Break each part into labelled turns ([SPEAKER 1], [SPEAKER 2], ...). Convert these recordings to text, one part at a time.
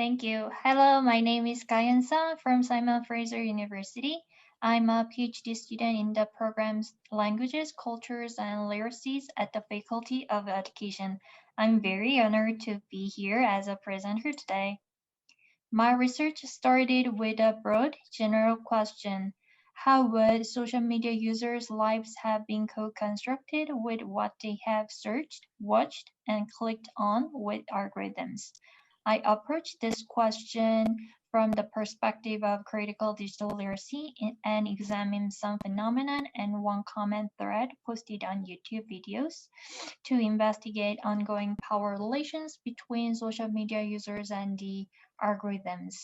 [SPEAKER 1] Thank you. Hello, my name is Gahyun Son from Simon Fraser University. I'm a PhD student in the program's Languages, Cultures, and Literacies at the Faculty of Education. I'm very honored to be here as a presenter today. My research started with a broad, general question. How would social media users' lives have been co-constructed with what they have searched, watched, and clicked on with algorithms? I approached this question from the perspective of critical digital literacy and examined some phenomenon and one common thread posted on YouTube videos to investigate ongoing power relations between social media users and the algorithms.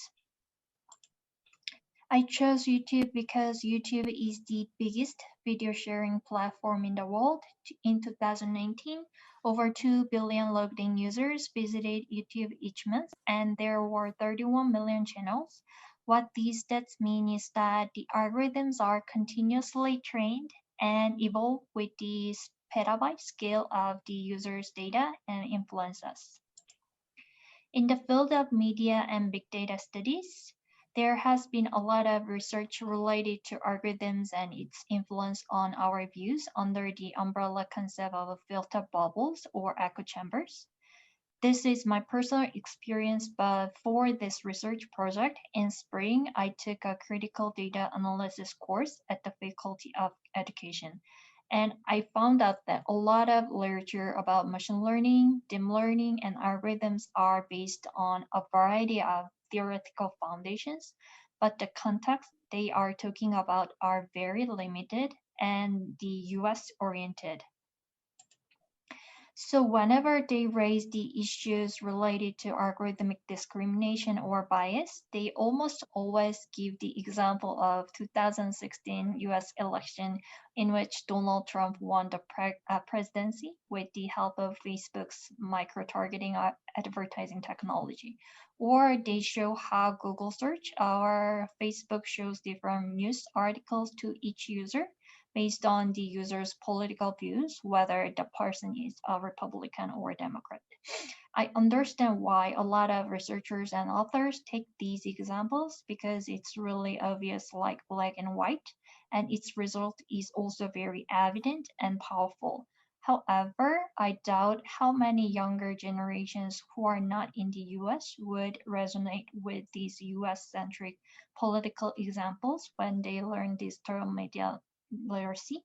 [SPEAKER 1] I chose YouTube because YouTube is the biggest video sharing platform in the world. In 2019, over 2 billion logged in users visited YouTube each month, and there were 31 million channels. What these stats mean is that the algorithms are continuously trained and evolve with the petabyte scale of the user's data and influence us. In the field of media and big data studies, there has been a lot of research related to algorithms and its influence on our views under the umbrella concept of filter bubbles or echo chambers. This is my personal experience, but for this research project in spring, I took a critical data analysis course at the Faculty of Education. And I found out that a lot of literature about machine learning, deep learning, and algorithms are based on a variety of theoretical foundations, but the context they are talking about are very limited and the US oriented. So whenever they raise the issues related to algorithmic discrimination or bias, they almost always give the example of 2016 US election in which Donald Trump won the presidency with the help of Facebook's micro-targeting advertising technology. Or they show how Google search or Facebook shows different news articles to each user based on the user's political views, whether the person is a Republican or a Democrat. I understand why a lot of researchers and authors take these examples because it's really obvious like black and white, and its result is also very evident and powerful. However, I doubt how many younger generations who are not in the US would resonate with these US centric political examples when they learn digital media literacy.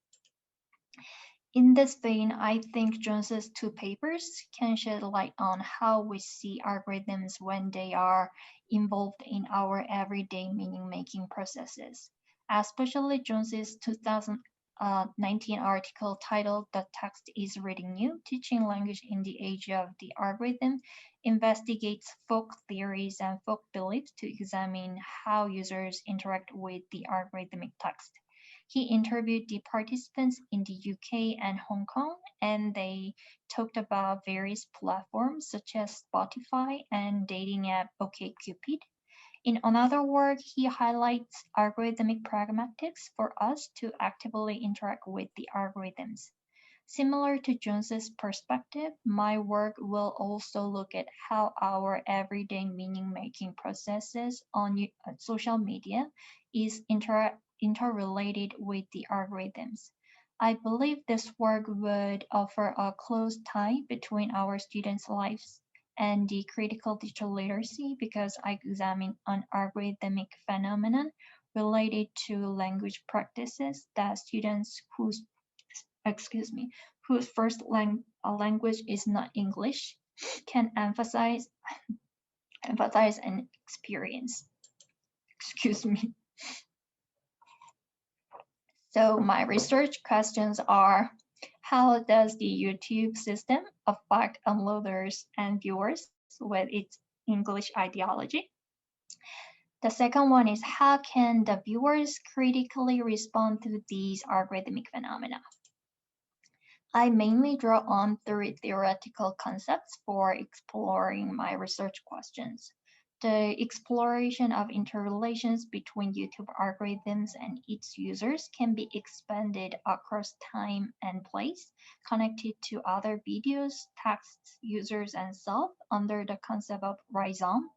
[SPEAKER 1] In this vein, I think Jones's two papers can shed light on how we see algorithms when they are involved in our everyday meaning-making processes. Especially Jones's 2019 article titled "The Text is Reading You: Teaching Language in the Age of the Algorithm" investigates folk theories and folk beliefs to examine how users interact with the algorithmic text. He interviewed the participants in the UK and Hong Kong, and they talked about various platforms such as Spotify and dating app OkCupid. In another work, he highlights algorithmic pragmatics for us to actively interact with the algorithms. Similar to Jones's perspective, my work will also look at how our everyday meaning-making processes on social media is interrelated with the algorithms. I believe this work would offer a close tie between our students' lives and the critical digital literacy because I examine an algorithmic phenomenon related to language practices that students whose first language is not English can emphasize and experience. Excuse me. So my research questions are, how does the YouTube system affect downloaders and viewers with its English ideology? The second one is, how can the viewers critically respond to these algorithmic phenomena? I mainly draw on three theoretical concepts for exploring my research questions. The exploration of interrelations between YouTube algorithms and its users can be expanded across time and place, connected to other videos, texts, users, and self under the concept of rhizome.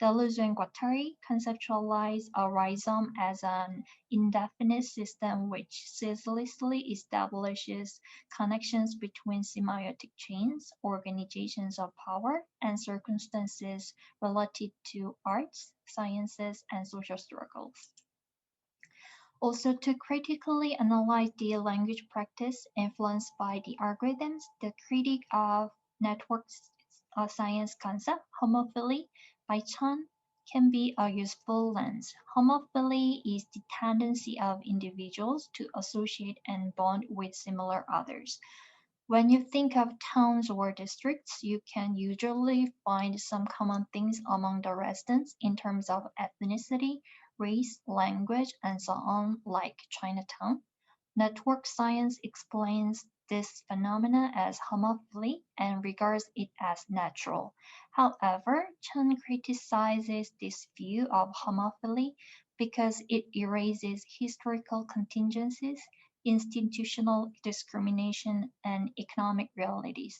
[SPEAKER 1] Deleuze and Guattari conceptualize a rhizome as an indefinite system which ceaselessly establishes connections between semiotic chains, organizations of power, and circumstances related to arts, sciences, and social struggles. Also, to critically analyze the language practice influenced by the algorithms, the critique of network science concept, homophily, by Chan, can be a useful lens. Homophily is the tendency of individuals to associate and bond with similar others. When you think of towns or districts, you can usually find some common things among the residents in terms of ethnicity, race, language, and so on, like Chinatown. Network science explains this phenomena as homophily and regards it as natural. However, Chen criticizes this view of homophily because it erases historical contingencies, institutional discrimination, and economic realities.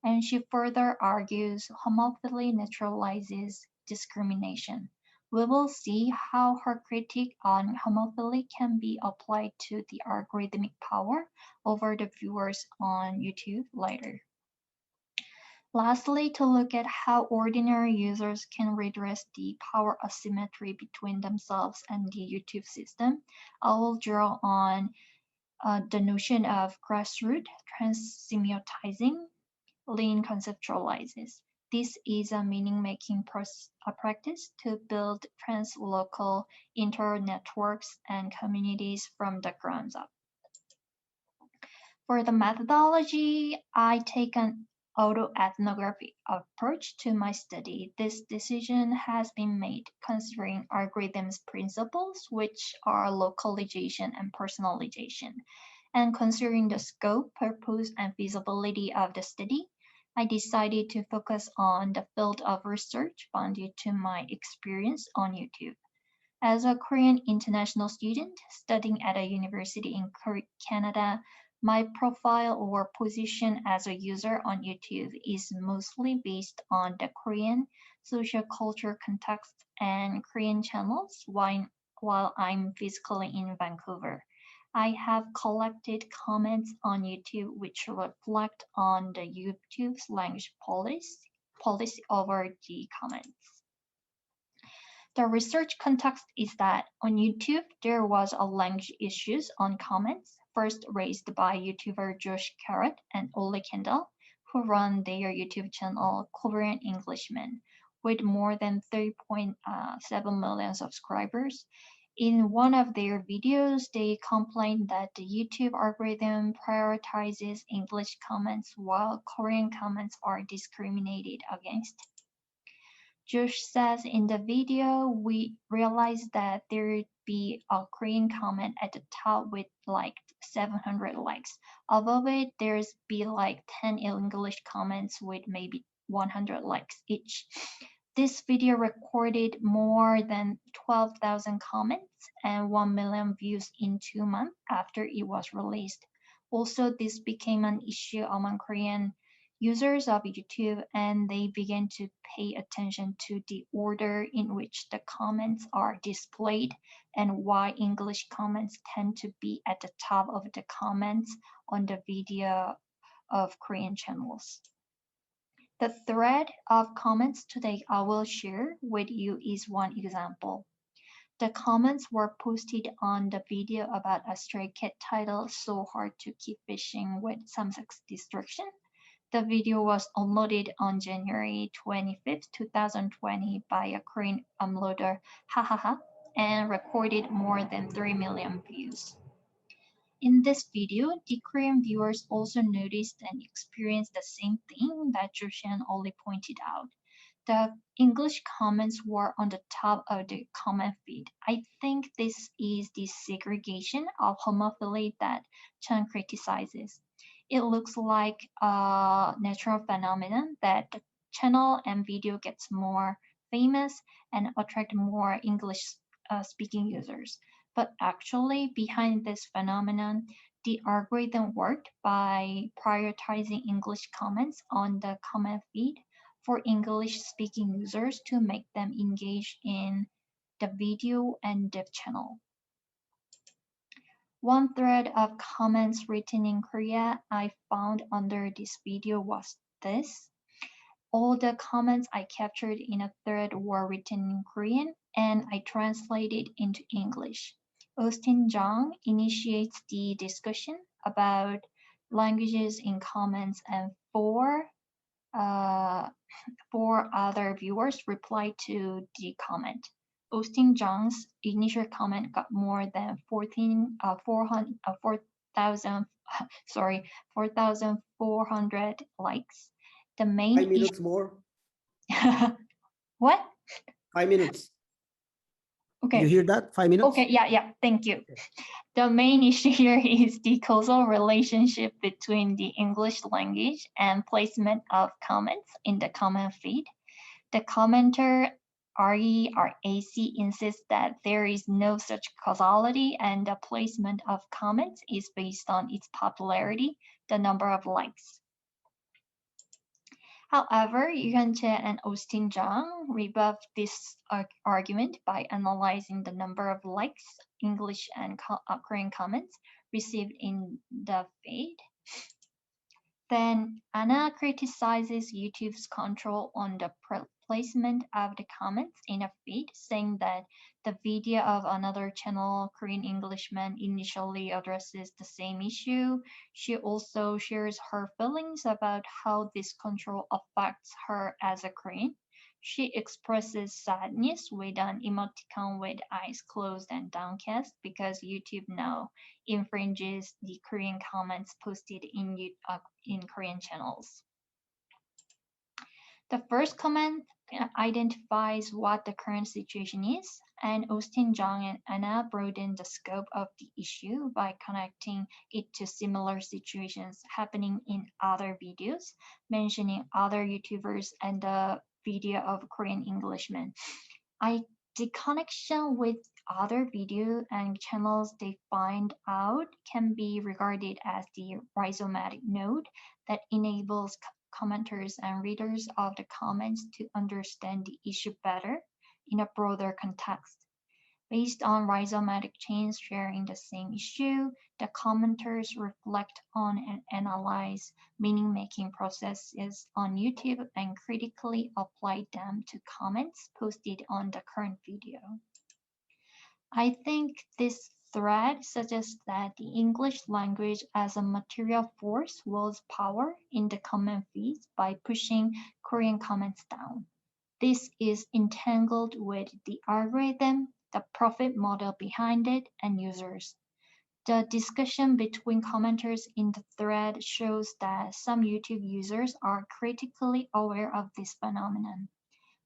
[SPEAKER 1] And she further argues homophily neutralizes discrimination. We will see how her critique on homophily can be applied to the algorithmic power over the viewers on YouTube later. Lastly, to look at how ordinary users can redress the power asymmetry between themselves and the YouTube system, I will draw on the notion of grassroots transsemiotizing Lean conceptualizes. This is a meaning-making practice to build translocal internetworks and communities from the ground up. For the methodology, I take an auto-ethnographic approach to my study. This decision has been made considering algorithms principles, which are localization and personalization. And considering the scope, purpose, and feasibility of the study, I decided to focus on the field of research bounded to my experience on YouTube. As a Korean international student studying at a university in Canada, my profile or position as a user on YouTube is mostly based on the Korean social culture context and Korean channels while I'm physically in Vancouver. I have collected comments on YouTube which reflect on the YouTube's language policy over the comments. The research context is that on YouTube there was a language issues on comments, first raised by YouTuber Josh Carrot and Ole Kendall, who run their YouTube channel Korean Englishmen, with more than 3.7 million subscribers. In one of their videos, they complained that the YouTube algorithm prioritizes English comments while Korean comments are discriminated against. Josh says in the video, we realized that there'd be a Korean comment at the top with like 700 likes. Above it, there's be like 10 English comments with maybe 100 likes each. This video recorded more than 12,000 comments and 1 million views in 2 months after it was released. Also, this became an issue among Korean users of YouTube, and they began to pay attention to the order in which the comments are displayed and why English comments tend to be at the top of the comments on the video of Korean channels. The thread of comments today I will share with you is one example. The comments were posted on the video about a stray cat titled "So Hard to Keep Fishing with Some Sex Destruction." The video was uploaded on January 25, 2020 by a Korean uploader, Hahaha, and recorded more than 3 million views. In this video, the Korean viewers also noticed and experienced the same thing that Josh and Oli pointed out. The English comments were on the top of the comment feed. I think this is the segregation of homophily that Chan criticizes. It looks like a natural phenomenon that the channel and video gets more famous and attract more English speaking users. But actually, behind this phenomenon, the algorithm worked by prioritizing English comments on the comment feed for English-speaking users to make them engage in the video and dev channel. One thread of comments written in Korea I found under this video was this. All the comments I captured in a thread were written in Korean and I translated into English. Austin Jung initiates the discussion about languages in comments and four other viewers replied to the comment. Austin Jung's initial comment got more than 4,400 likes. The main
[SPEAKER 2] 5 minutes more.
[SPEAKER 1] What?
[SPEAKER 2] 5 minutes.
[SPEAKER 1] Okay.
[SPEAKER 2] You hear that? 5 minutes?
[SPEAKER 1] Okay, yeah, thank you. The main issue here is the causal relationship between the English language and placement of comments in the comment feed. The commenter RERAC insists that there is no such causality and the placement of comments is based on its popularity, the number of likes. However, Gahyun Son and Austin Jung rebuffed this argument by analyzing the number of likes, English and Korean comments received in the feed. Then Anna criticizes YouTube's control on the placement of the comments in a feed, saying that the video of another channel, Korean Englishman, initially addresses the same issue. She also shares her feelings about how this control affects her as a Korean. She expresses sadness with an emoticon with eyes closed and downcast because YouTube now infringes the Korean comments posted in Korean channels. The first comment identifies what the current situation is, and Austin Jung and Anna broaden the scope of the issue by connecting it to similar situations happening in other videos, mentioning other YouTubers and the video of Korean Englishmen. The connection with other video and channels they find out can be regarded as the rhizomatic node that enables commenters and readers of the comments to understand the issue better in a broader context. Based on rhizomatic chains sharing the same issue, the commenters reflect on and analyze meaning-making processes on YouTube and critically apply them to comments posted on the current video. I think this thread suggests that the English language as a material force wields power in the comment feeds by pushing Korean comments down. This is entangled with the algorithm, the profit model behind it, and users. The discussion between commenters in the thread shows that some YouTube users are critically aware of this phenomenon.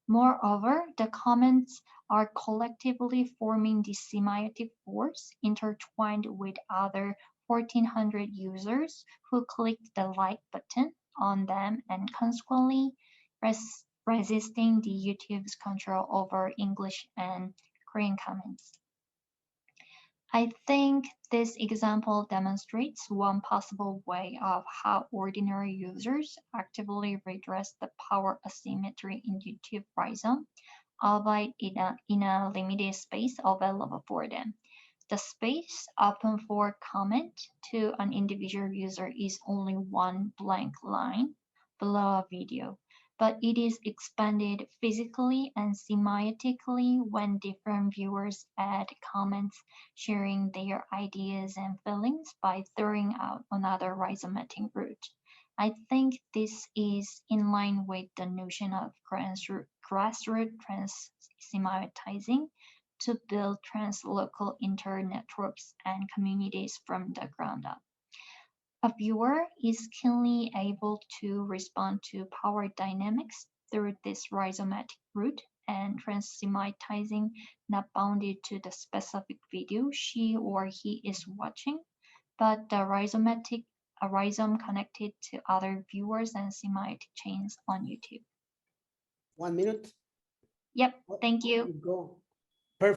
[SPEAKER 1] Moreover, the comments are collectively forming the semiotic force intertwined with other 1,400 users who clicked the like button on them and consequently resisting the YouTube's control over English and Korean comments. I think this example demonstrates one possible way of how ordinary users actively redress the power asymmetry in YouTube rhizome, albeit in a limited space available for them. The space open for comment to an individual user is only one blank line below a video, but it is expanded physically and semiotically when different viewers add comments sharing their ideas and feelings by throwing out another rhizomatic route. I think this is in line with the notion of grassroots trans-semiotizing to build trans-local internetworks and communities from the ground up. A viewer is keenly able to respond to power dynamics through this rhizomatic route and trans-semiotizing not bounded to the specific video she or he is watching, but the rhizome connected to other viewers and semiotic chains on YouTube.
[SPEAKER 2] 1 minute?
[SPEAKER 1] Yep, thank you.
[SPEAKER 2] Go.